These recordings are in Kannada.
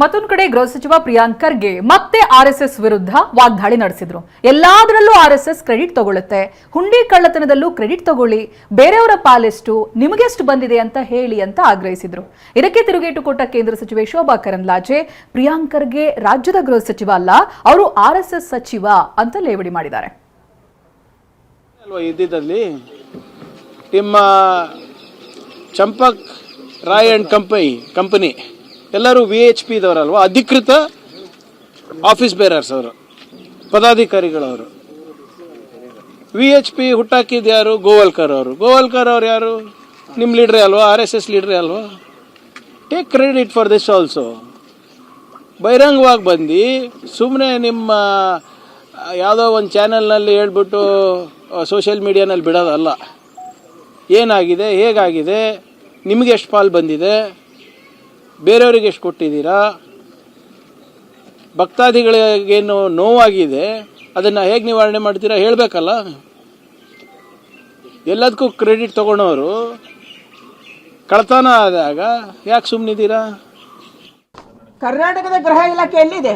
ಮತ್ತೊಂದು ಕಡೆ ಗೃಹ ಸಚಿವ ಪ್ರಿಯಾಂಕ್ ಖರ್ಗೆ ಮತ್ತೆ ಆರ್ಎಸ್ಎಸ್ ವಿರುದ್ಧ ವಾಗ್ದಾಳಿ ನಡೆಸಿದ್ರು. ಎಲ್ಲಾದ್ರಲ್ಲೂ ಆರ್ಎಸ್ಎಸ್ ಕ್ರೆಡಿಟ್ ತಗೊಳುತ್ತೆ, ಹುಂಡಿ ಕಳ್ಳತನದಲ್ಲೂ ಕ್ರೆಡಿಟ್ ತಗೊಳ್ಳಿ, ಬೇರೆಯವರ ಪಾಲೆಷ್ಟು ನಿಮಗೆಷ್ಟು ಬಂದಿದೆ ಅಂತ ಹೇಳಿ ಅಂತ ಆಗ್ರಹಿಸಿದ್ರು. ಇದಕ್ಕೆ ತಿರುಗೇಟು ಕೊಟ್ಟ ಕೇಂದ್ರ ಸಚಿವೆ ಶೋಭಾ ಕರಂದ್ಲಾಜೆ ಪ್ರಿಯಾಂಕ್ ಖರ್ಗೆ ರಾಜ್ಯದ ಗೃಹ ಸಚಿವ ಅಲ್ಲ, ಅವರು ಆರ್ಎಸ್ಎಸ್ ಸಚಿವ ಅಂತ ಲೇವಡಿ ಮಾಡಿದ್ದಾರೆ. ಇದ್ದಿದ್ದಲ್ಲಿ ನಿಮ್ಮ ಚಂಪಕ್ ರಾಯ್ ಅಂಡ್ ಕಂಪನಿ ಎಲ್ಲರೂ VHP ದವರಲ್ವಾ, ಅಧಿಕೃತ ಆಫೀಸ್ ಬೇರರ್ಸ್ ಅವರು, ಪದಾಧಿಕಾರಿಗಳವರು. VHP ಹುಟ್ಟಾಕಿದ್ದು ಯಾರು? ಗೋವಾಲ್ಕರ್ ಅವರು ಯಾರು? ನಿಮ್ಮ ಲೀಡ್ರೇ ಅಲ್ವಾ? RSS ಲೀಡ್ರೇ ಅಲ್ವಾ? Take credit for this also. ಬಹಿರಂಗವಾಗಿ ಬಂದು ಸುಮ್ಮನೆ ನಿಮ್ಮ ಯಾವುದೋ ಒಂದು ಚಾನೆಲ್ನಲ್ಲಿ ಹೇಳ್ಬಿಟ್ಟು ಸೋಷಿಯಲ್ ಮೀಡಿಯಾನಲ್ಲಿ ಬಿಡೋದಲ್ಲ. ಏನಾಗಿದೆ, ಹೇಗಾಗಿದೆ, ನಿಮಗೆ ಎಷ್ಟು ಪಾಲು ಬಂದಿದೆ, ಬೇರೆಯವರಿಗೆ ಎಷ್ಟು ಕೊಟ್ಟಿದ್ದೀರಾ, ಭಕ್ತಾದಿಗಳಿಗೇನು ನೋವಾಗಿದೆ ಅದನ್ನು ಹೇಗೆ ನಿವಾರಣೆ ಮಾಡ್ತೀರಾ ಹೇಳಬೇಕಲ್ಲ. ಎಲ್ಲದಕ್ಕೂ ಕ್ರೆಡಿಟ್ ತಗೊಳೋರು ಕಳ್ತನ ಆದಾಗ ಯಾಕೆ ಸುಮ್ಮನಿದ್ದೀರಾ? ಕರ್ನಾಟಕದ ಗೃಹ ಇಲಾಖೆ ಎಲ್ಲಿದೆ?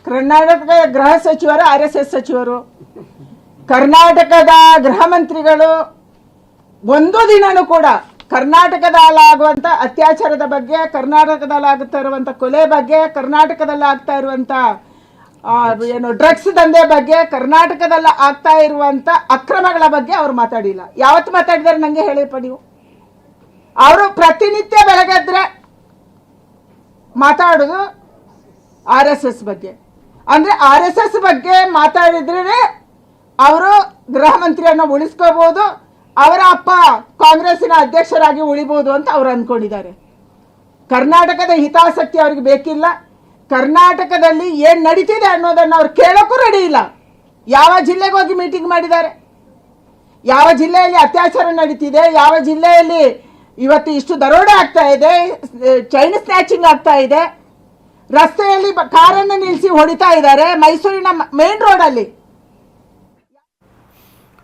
ಕರ್ನಾಟಕದ ಗೃಹ ಸಚಿವರು RSS ಸಚಿವರು, ಕರ್ನಾಟಕದ ಗೃಹ ಮಂತ್ರಿಗಳು ಒಂದು ದಿನನೂ ಕೂಡ ಕರ್ನಾಟಕದಲ್ಲಾಗುವಂಥ ಅತ್ಯಾಚಾರದ ಬಗ್ಗೆ, ಕರ್ನಾಟಕದಲ್ಲಾಗ್ತಾ ಇರುವಂಥ ಕೊಲೆ ಬಗ್ಗೆ, ಕರ್ನಾಟಕದಲ್ಲಿ ಆಗ್ತಾ ಇರುವಂಥ ಡ್ರಗ್ಸ್ ದಂಧೆ ಬಗ್ಗೆ, ಕರ್ನಾಟಕದಲ್ಲಿ ಆಗ್ತಾ ಇರುವಂಥ ಅಕ್ರಮಗಳ ಬಗ್ಗೆ ಅವರು ಮಾತಾಡಿಲ್ಲ. ಯಾವತ್ತು ಮಾತಾಡಿದಾರೆ ನನಗೆ ಹೇಳಿಪ್ಪ ನೀವು? ಅವರು ಪ್ರತಿನಿತ್ಯ ಬೆಳಗ್ಗೆದ್ರೆ ಮಾತಾಡೋದು RSS ಬಗ್ಗೆ. ಅಂದರೆ RSS ಬಗ್ಗೆ ಮಾತಾಡಿದ್ರೆ ಅವರು ಗೃಹ ಮಂತ್ರಿಯನ್ನು ಉಳಿಸ್ಕೋಬಹುದು, ಅವರ ಅಪ್ಪ ಕಾಂಗ್ರೆಸ್ಸಿನ ಅಧ್ಯಕ್ಷರಾಗಿ ಉಳಿಬಹುದು ಅಂತ ಅವ್ರು ಅಂದ್ಕೊಂಡಿದ್ದಾರೆ. ಕರ್ನಾಟಕದ ಹಿತಾಸಕ್ತಿ ಅವ್ರಿಗೆ ಬೇಕಿಲ್ಲ. ಕರ್ನಾಟಕದಲ್ಲಿ ಏನು ನಡೀತಿದೆ ಅನ್ನೋದನ್ನು ಅವ್ರು ಕೇಳೋಕ್ಕೂ ರೆಡಿ ಇಲ್ಲ. ಯಾವ ಜಿಲ್ಲೆಗೆ ಹೋಗಿ ಮೀಟಿಂಗ್ ಮಾಡಿದ್ದಾರೆ? ಯಾವ ಜಿಲ್ಲೆಯಲ್ಲಿ ಅತ್ಯಾಚಾರ ನಡೀತಿದೆ? ಯಾವ ಜಿಲ್ಲೆಯಲ್ಲಿ ಇವತ್ತು ಇಷ್ಟು ದರೋಡೆ ಆಗ್ತಾ ಇದೆ, ಚೈನ್ ಸ್ನ್ಯಾಚಿಂಗ್ ಆಗ್ತಾ ಇದೆ, ರಸ್ತೆಯಲ್ಲಿ ಕಾರನ್ನು ನಿಲ್ಲಿಸಿ ಹೊಡಿತಾ ಇದ್ದಾರೆ, ಮೈಸೂರಿನ ಮೇನ್ ರೋಡಲ್ಲಿ